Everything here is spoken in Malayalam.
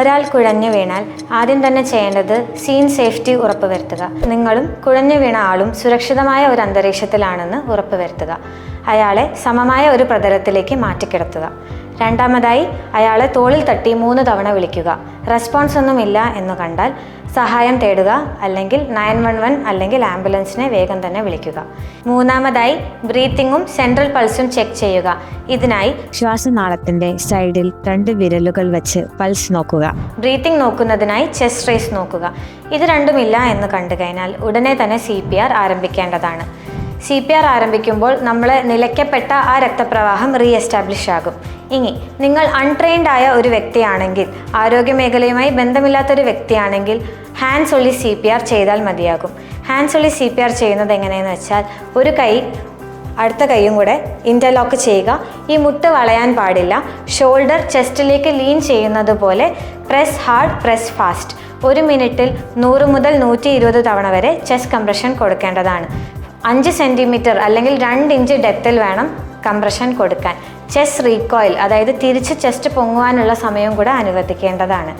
ഒരാൾ കുഴഞ്ഞു വീണാൽ ആദ്യം തന്നെ ചെയ്യേണ്ടത് സീൻ സേഫ്റ്റി ഉറപ്പുവരുത്തുക. നിങ്ങളും കുഴഞ്ഞു വീണ ആളും സുരക്ഷിതമായ ഒരു അന്തരീക്ഷത്തിലാണെന്ന് ഉറപ്പുവരുത്തുക. അയാളെ സമമായ ഒരു പ്രതലത്തിലേക്ക് മാറ്റിക്കിടത്തുക. രണ്ടാമതായി അയാളെ തോളിൽ തട്ടി 3 തവണ വിളിക്കുക. റെസ്പോൺസ് ഒന്നുമില്ല എന്ന് കണ്ടാൽ സഹായം തേടുക, അല്ലെങ്കിൽ 911 അല്ലെങ്കിൽ ആംബുലൻസിനെ വേഗം തന്നെ വിളിക്കുക. മൂന്നാമതായി ബ്രീത്തിങ്ങും സെൻട്രൽ പൾസും ചെക്ക് ചെയ്യുക. ഇതിനായി ശ്വാസനാളത്തിന്റെ സൈഡിൽ 2 വിരലുകൾ വെച്ച് പൾസ് നോക്കുക. ബ്രീത്തിങ് നോക്കുന്നതിനായി ചെസ്റ്റ് റേസ് നോക്കുക. ഇത് രണ്ടുമില്ല എന്ന് കണ്ടു കഴിഞ്ഞാൽ ഉടനെ തന്നെ CPR ആരംഭിക്കേണ്ടതാണ്. CPR ആരംഭിക്കുമ്പോൾ നമ്മൾ നിലയ്ക്കപ്പെട്ട ആ രക്തപ്രവാഹം റീഎസ്റ്റാബ്ലിഷ് ആകും. ഇനി നിങ്ങൾ അൺട്രെയിൻഡ് ആയ ഒരു വ്യക്തിയാണെങ്കിൽ, ആരോഗ്യമേഖലയുമായി ബന്ധമില്ലാത്തൊരു വ്യക്തിയാണെങ്കിൽ ഹാൻഡ്സ് ഒള്ളി CPR ചെയ്താൽ മതിയാകും. ഹാൻഡ്സ് ഒള്ളി CPR ചെയ്യുന്നത് എങ്ങനെയെന്ന് വെച്ചാൽ, ഒരു കൈ അടുത്ത കൈയും കൂടെ ഇൻ്റർലോക്ക് ചെയ്യുക. ഈ മുട്ട് വളയാൻ പാടില്ല. ഷോൾഡർ ചെസ്റ്റിലേക്ക് ലീൻ ചെയ്യുന്നത് പോലെ പ്രസ് ഹാർഡ്, പ്രസ് ഫാസ്റ്റ്. 1 മിനിറ്റിൽ 100 മുതൽ 120 തവണ വരെ ചെസ്റ്റ് കംപ്രഷൻ കൊടുക്കേണ്ടതാണ്. 5 സെൻറ്റിമീറ്റർ അല്ലെങ്കിൽ 2 ഇഞ്ച് ഡെപ്തിൽ വേണം കംപ്രഷൻ കൊടുക്കാൻ. ചെസ്റ്റ് റീകോയിൽ, അതായത് തിരിച്ച് ചെസ്റ്റ് പൊങ്ങുവാനുള്ള സമയവും കൂടെ അനുവദിക്കേണ്ടതാണ്.